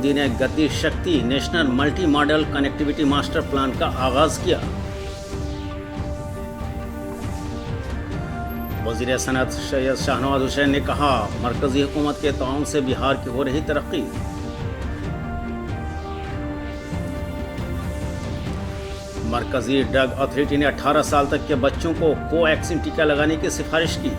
मोदी ने गति शक्ति national multi modal connectivity master plan का आगाज किया। वज़ीर सनअत सैयद शाहनवाज हुसैन ने कहा, मरकजी हुकूमत के ताउन से बिहार की हो रही तरक्की। मरकजी ड्रग अथॉरिटी ने 18 साल तक के बच्चों को कोवैक्सीन टीका लगाने की सिफारिश की।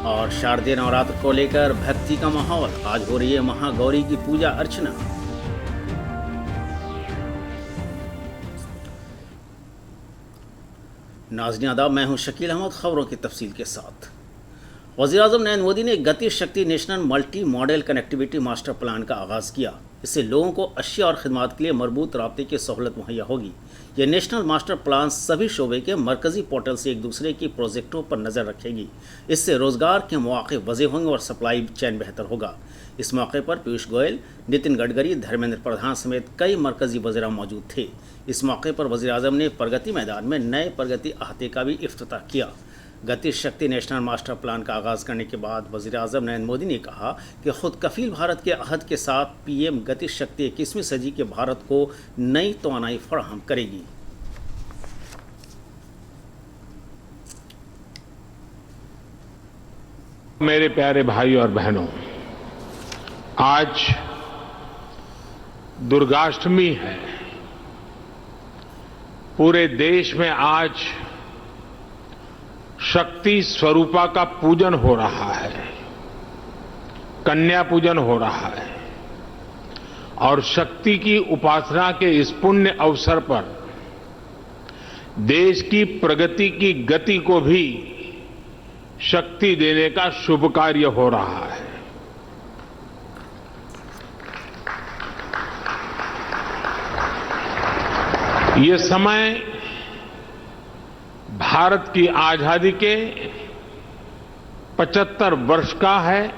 और शारदीय नवरात्र को लेकर भक्ति का माहौल, आज हो रही है महागौरी की पूजा अर्चना। नाज़रीन आदाब, मैं हूं शकील अहमद। खबरों की तफसील के साथ वज़ीर-ए-आज़म नरेंद्र मोदी ने गति शक्ति national multi modal connectivity master plan का आगाज़ किया। इससे लोगों को अशिया और खिदमात के लिए मरबूत राब्ते की सहूलत मुहैया होगी। यह नेशनल मास्टर प्लान सभी शोबे के मरकजी पोर्टल से एक दूसरे की प्रोजेक्टों पर नज़र रखेगी। इससे रोज़गार के मौके वज़े होंगे और सप्लाई चैन बेहतर होगा। इस मौके पर पीयूष गोयल, नितिन गडकरी, धर्मेंद्र प्रधान समेत कई मरकजी वज़ीरा मौजूद थे। इस मौके पर वज़ीर-ए-आज़म ने प्रगति मैदान में नए प्रगति अहाते का भी इफ्तिताह किया। गति शक्ति नेशनल मास्टर प्लान का आगाज़ करने के बाद वज़ीर-ए-आज़म नरेंद्र मोदी ने कहा कि खुद कफील भारत के अहद के साथ पीएम गति शक्ति 21वीं सदी के भारत को नई तवानाई फराहम करेगी। मेरे प्यारे भाई और बहनों, आज दुर्गाष्टमी है। पूरे देश में आज शक्ति स्वरूपा का पूजन हो रहा है, कन्या पूजन हो रहा है और शक्ति की उपासना के इस पुण्य अवसर पर देश की प्रगति की गति को भी शक्ति देने का शुभ कार्य हो रहा है। ये समय भारत की आजादी के 75 वर्ष का है,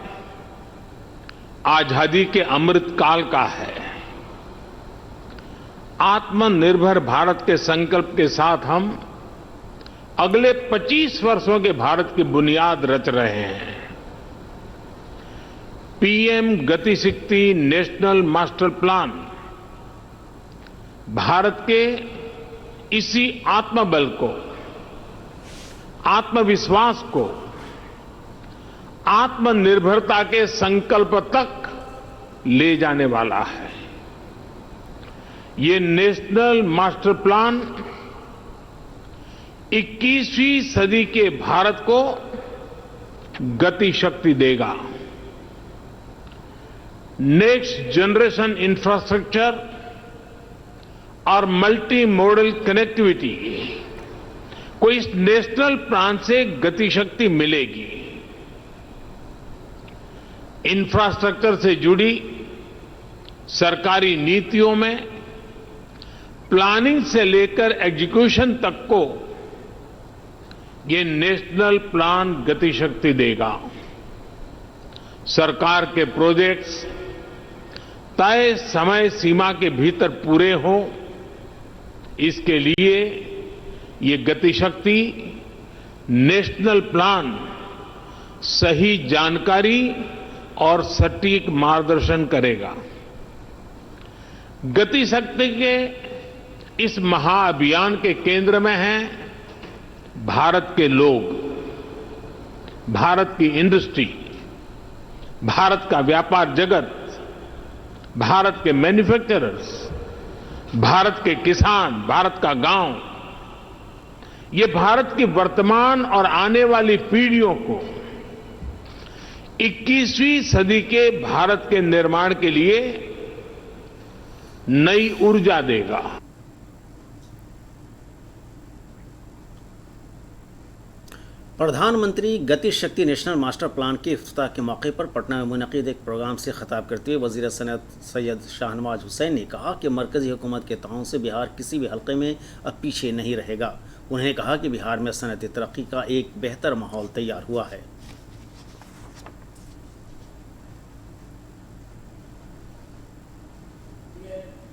आजादी के अमृत काल का है। आत्मनिर्भर भारत के संकल्प के साथ हम अगले 25 वर्षों के भारत की बुनियाद रच रहे हैं। पीएम गति शक्ति नेशनल मास्टर प्लान भारत के इसी आत्मबल को, आत्मविश्वास को, आत्मनिर्भरता के संकल्प तक ले जाने वाला है। ये नेशनल मास्टर प्लान 21वीं सदी के भारत को गति शक्ति देगा। नेक्स्ट जनरेशन इंफ्रास्ट्रक्चर और मल्टी मॉडल कनेक्टिविटी को इस नेशनल प्लान से गति शक्ति मिलेगी। इंफ्रास्ट्रक्चर से जुड़ी सरकारी नीतियों में प्लानिंग से लेकर एग्जीक्यूशन तक को ये नेशनल प्लान गति शक्ति देगा। सरकार के प्रोजेक्ट्स तय समय सीमा के भीतर पूरे हों, इसके लिए ये गति शक्ति नेशनल प्लान सही जानकारी और सटीक मार्गदर्शन करेगा। गति शक्ति के इस महाअभियान के केंद्र में हैं भारत के लोग, भारत की इंडस्ट्री, भारत का व्यापार जगत, भारत के मैन्युफैक्चरर्स, भारत के किसान, भारत का गांव। ये भारत की वर्तमान और आने वाली पीढ़ियों को 21वीं सदी के भारत के निर्माण के लिए नई ऊर्जा देगा। प्रधानमंत्री गति शक्ति नेशनल मास्टर प्लान के इफ्तिताह के मौके पर पटना में मुनक़िद एक प्रोग्राम से खिताब करते हुए वज़ीर सनअत सैयद शाहनवाज हुसैन ने कहा कि मरकज़ी हुकूमत के ताउन से बिहार किसी भी हल्के में अब पीछे नहीं रहेगा। उन्होंने कहा कि बिहार में सनअती तरक्की का एक बेहतर माहौल तैयार हुआ है।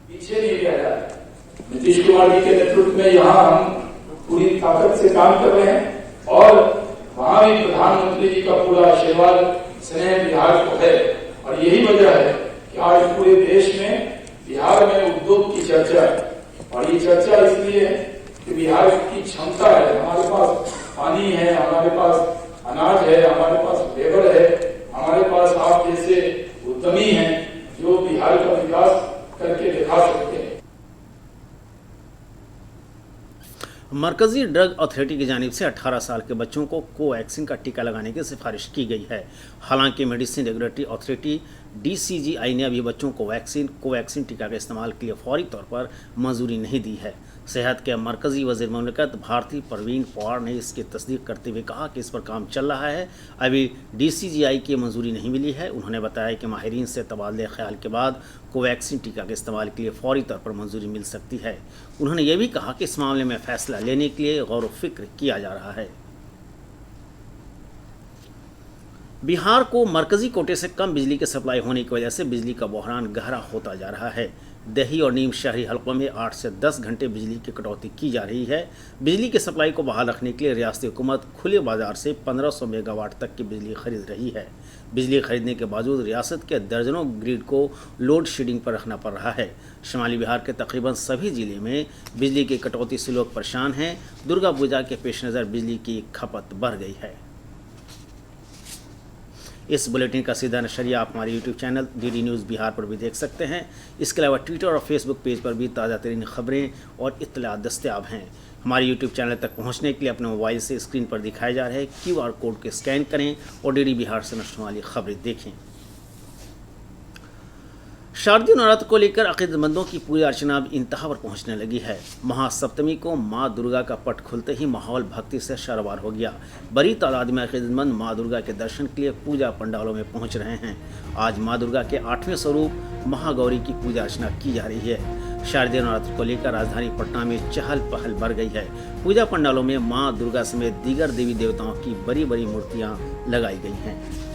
पीछे नहीं रह रहा। नीतीश कुमार जी के नेतृत्व में यहाँ हम पूरी ताकत से काम कर रहे हैं और वहाँ भी प्रधानमंत्री जी का पूरा आशीर्वाद स्नेह बिहार को है। और यही वजह है कि आज पूरे देश में बिहार में उद्योग की चर्चा है। और ये चर्चा इसलिए है कि बिहार की क्षमता है, हमारे पास पानी है, हमारे पास अनाज है, हमारे पास लेबर है, हमारे पास आप जैसे उद्यमी हैं जो बिहार का विकास करके दिखा सकते हैं। मरकजी ड्रग अथॉरिटी की जानिब से 18 साल के बच्चों को कोवैक्सीन का टीका लगाने की सिफारिश की गई है। हालांकि मेडिसिन रेगुलेटरी अथॉरिटी DCGI ने अभी बच्चों को कोवैक्सीन टीका के इस्तेमाल के लिए फौरी तौर पर मंजूरी नहीं दी है। सेहत के मरकजी वज़ीर मुमलिकत भारती परवीन पवार ने इसकी तस्दीक करते हुए कहा कि इस पर काम चल रहा है, अभी DCGI की मंजूरी नहीं मिली है। उन्होंने बताया कि माहिरीन से तबादले ख्याल के बाद कोवैक्सीन टीका के इस्तेमाल के लिए फौरी तौर पर मंजूरी मिल सकती है। उन्होंने ये भी कहा कि इस मामले में फैसला लेने के लिए गौर व फिक्र किया जा रहा है। बिहार को मरकजी कोटे से कम बिजली की सप्लाई होने की वजह से बिजली का बहरान गहरा होता जा रहा है। दही और नीम शहरी हलकों में 8 से 10 घंटे बिजली की कटौती की जा रही है। बिजली की सप्लाई को बहाल रखने के लिए रियासती हुकूमत खुले बाजार से 1500 मेगावाट तक की बिजली खरीद रही है। बिजली खरीदने के बावजूद रियासत के दर्जनों ग्रिड को लोड शेडिंग पर रखना पड़ रहा है। शुमाली बिहार के तकरीबन सभी ज़िले में बिजली की कटौती से लोग परेशान हैं। दुर्गा पूजा के पेश नज़र बिजली की खपत बढ़ गई है। इस बुलेटिन का सीधा नशरिया आप हमारे YouTube channel DD news Bihar पर भी देख सकते हैं। इसके अलावा ट्विटर और फेसबुक पेज पर भी ताज़ा तरीन खबरें और इत्तलात दस्तयाब हैं। हमारे YouTube चैनल तक पहुंचने के लिए अपने मोबाइल से स्क्रीन पर दिखाए जा रहे QR कोड को स्कैन करें और DD बिहार से नशर वाली खबरें देखें। शारदीय नवरात्र को लेकर अकीदतमंदों की पूजा अर्चना अब इंतहा पर पहुंचने लगी है। महासप्तमी को मां दुर्गा का पट खुलते ही माहौल भक्ति से शरवार हो गया। बड़ी तादाद में अकीदतमंद मां दुर्गा के दर्शन के लिए पूजा पंडालों में पहुंच रहे हैं। आज मां दुर्गा के 8वें स्वरूप महागौरी की पूजा अर्चना की जा रही है। शारदीय नवरात्र को लेकर राजधानी पटना में चहल पहल बढ़ गई है। पूजा पंडालों में मां दुर्गा समेत दीगर देवी देवताओं की बड़ी बड़ी मूर्तियाँ लगाई गई हैं।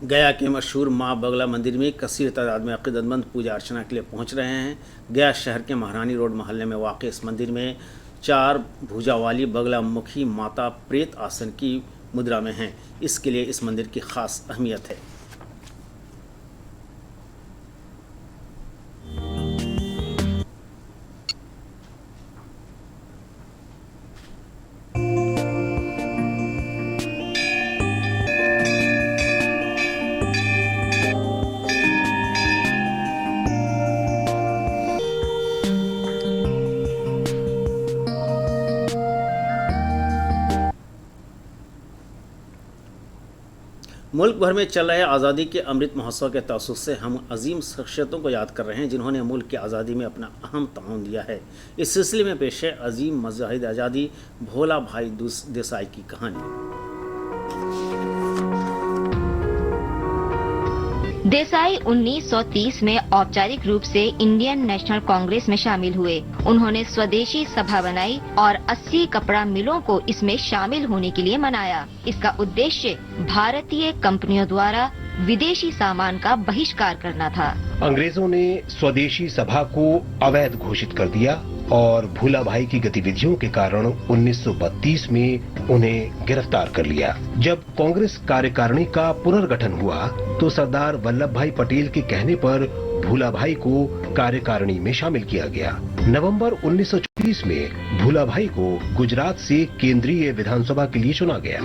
गया के मशहूर माँ बगला मंदिर में कसीर तादाद में अकीदतमंद पूजा अर्चना के लिए पहुंच रहे हैं। गया शहर के महारानी रोड मोहल्ले में वाक़ इस मंदिर में 4 भुजा वाली बगला मुखी माता प्रेत आसन की मुद्रा में हैं। इसके लिए इस मंदिर की खास अहमियत है। मुल्क भर में चल रहे आज़ादी के अमृत महोत्सव के तअस्सुस से हम अजीम शख्सियतों को याद कर रहे हैं जिन्होंने मुल्क की आज़ादी में अपना अहम ताउन दिया है। इस सिलसिले में पेश है अजीम मुजाहिद आज़ादी भोला भाई देसाई की कहानी। देसाई 1930 में औपचारिक रूप से इंडियन नेशनल कांग्रेस में शामिल हुए। उन्होंने स्वदेशी सभा बनाई और 80 कपड़ा मिलों को इसमें शामिल होने के लिए मनाया। इसका उद्देश्य भारतीय कंपनियों द्वारा विदेशी सामान का बहिष्कार करना था। अंग्रेजों ने स्वदेशी सभा को अवैध घोषित कर दिया और भूला भाई की गतिविधियों के कारण 1932 में उन्हें गिरफ्तार कर लिया। जब कांग्रेस कार्यकारिणी का पुनर्गठन हुआ तो सरदार वल्लभ भाई पटेल के कहने पर भूला भाई को कार्यकारिणी में शामिल किया गया। नवंबर 1934 में भूला भाई को गुजरात से केंद्रीय विधानसभा के लिए चुना गया।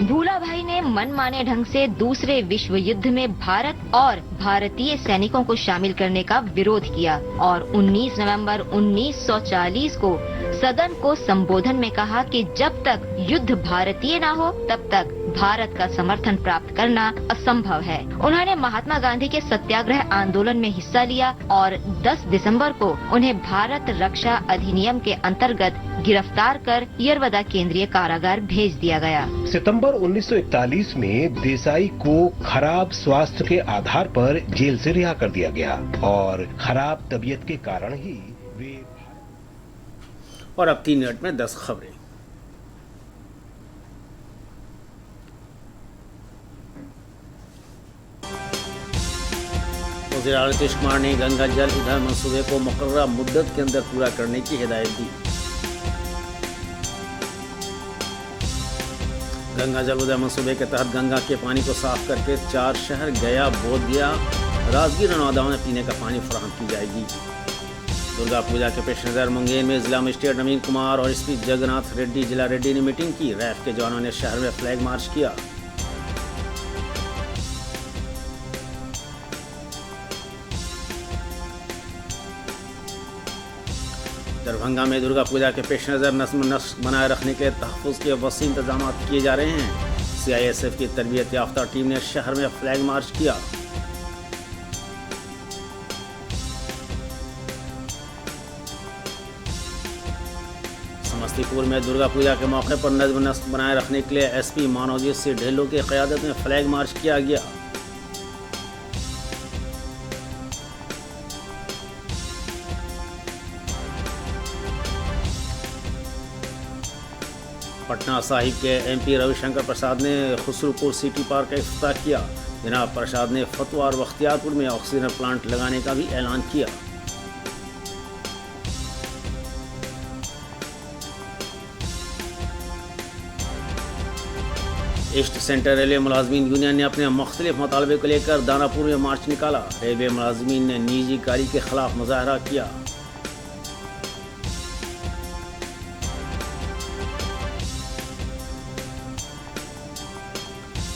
भूला भाई ने मनमाने ढंग से दूसरे विश्व युद्ध में भारत और भारतीय सैनिकों को शामिल करने का विरोध किया और 19 नवंबर 1940 को सदन को संबोधन में कहा कि जब तक युद्ध भारतीय ना हो तब तक भारत का समर्थन प्राप्त करना असंभव है। उन्होंने महात्मा गांधी के सत्याग्रह आंदोलन में हिस्सा लिया और 10 दिसंबर को उन्हें भारत रक्षा अधिनियम के अंतर्गत गिरफ्तार कर यरवदा केंद्रीय कारागार भेज दिया गया। सितंबर 1941 में देसाई को खराब स्वास्थ्य के आधार पर जेल से रिहा कर दिया गया और खराब तबीयत के कारण ही वे। और अब 3 मिनट में 10 खबरें। वज़ीर आला नीतीश कुमार ने गंगा जल उद्धार मंसूबे को मुकर्ररा मुद्दत के अंदर पूरा करने की हिदायत दी। गंगा जल उद्धार मंसूबे के तहत गंगा के पानी को साफ करके 4 शहर गया, बोधगया, राजगीर और नौदा में पीने का पानी फराहम की जाएगी। दुर्गा पूजा के पेश नज़र मुंगेर में जिला मजिस्ट्रेट नवीन कुमार और एसपी जगन्नाथ रेड्डी जिला रेड्डी ने मीटिंग की। रैफ के जवानों ने शहर में फ्लैग मार्च किया। दरभंगा में दुर्गा पूजा के पेश नज़र नस्ल बनाए रखने के तहफ़्फ़ुज़ के वसीह इंतजाम किए जा रहे हैं। CISF की तरबियत याफ्ता टीम ने शहर में फ्लैग मार्च किया। समस्तीपुर में दुर्गा पूजा के मौके पर नज़्म नस्ल बनाए रखने के लिए SP मानवजीत सिंह ढिल्लों की क़यादत में फ्लैग मार्च किया गया। पटना साहिब के MP रविशंकर प्रसाद ने खुसरूपुर सिटी पार्क का इफ्तिताह किया। जनाब प्रसाद ने फतवा और बख्तियारपुर में ऑक्सीजन प्लांट लगाने का भी ऐलान किया। ईस्ट सेंट्रल रेलवे मुलाजमीन यूनियन ने अपने मुख्तलिफ मुतालबे को लेकर दानापुर में मार्च निकाला। रेलवे मुलाजमीन ने निजी गाड़ी के खिलाफ मुजाहरा किया।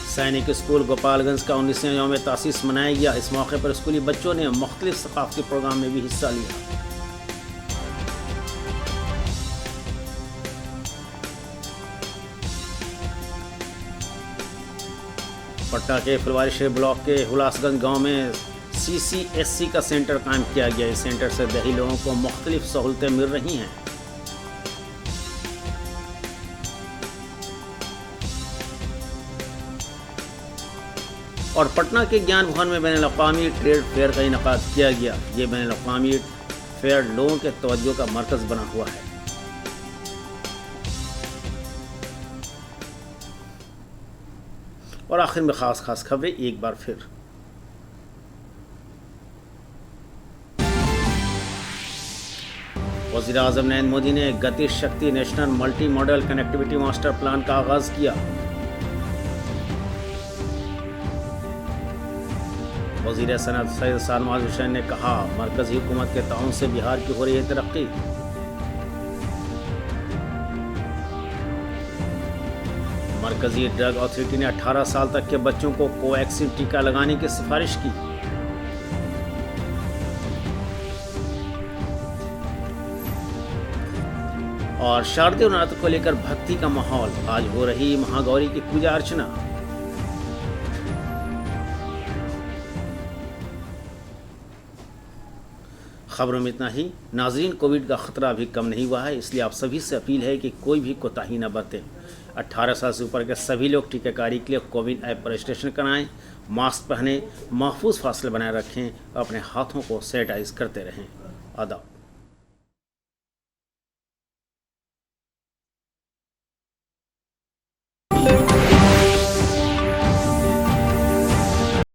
सैनिक स्कूल गोपालगंज का 19वें यौम तासीस मनाया गया। इस मौके पर स्कूली बच्चों ने मुख्तलिफ सकाफती प्रोग्राम में भी हिस्सा लिया। पटना के फुलवारीशरीफ ब्लॉक के हुलासगंज गांव में CCSC का सेंटर कायम किया गया। इस सेंटर से देही लोगों को मुख्तलिफ सहूलतें मिल रही हैं। और पटना के ज्ञान भवन में बैनुल-अक़वामी ट्रेड फेयर का इनेकाद किया गया। ये बैनुल-अक़वामी फेयर लोगों के तवज्जो का मरकज़ बना हुआ है। और आखिर में खास खबरें एक बार फिर। वज़ीर आज़म नरेंद्र मोदी ने गति शक्ति national multi modal connectivity master plan का आगाज़ किया। वज़ीर सनअत सैयद शाहनवाज हुसैन ने कहा, मरकज़ी हुकूमत के ताउन से बिहार की हो रही है तरक्की। मरकज़ी ड्रग अथॉरिटी ने 18 साल तक के बच्चों को कोवैक्सीन टीका लगाने की सिफारिश की। और शारदीय नवरात्र को लेकर भक्ति का माहौल। आज हो रही महागौरी की पूजा अर्चना। खबरों में इतना ही। नाजरीन, कोविड का खतरा अभी कम नहीं हुआ है, इसलिए आप सभी से अपील है कि कोई भी कोताही न बरतें। 18 साल से ऊपर के सभी लोग टीकाकारी के लिए कोविन ऐप पर रजिस्ट्रेशन कराएं, मास्क पहनें, महफूज फासले बनाए रखें और अपने हाथों को सैनिटाइज करते रहें। आदाब।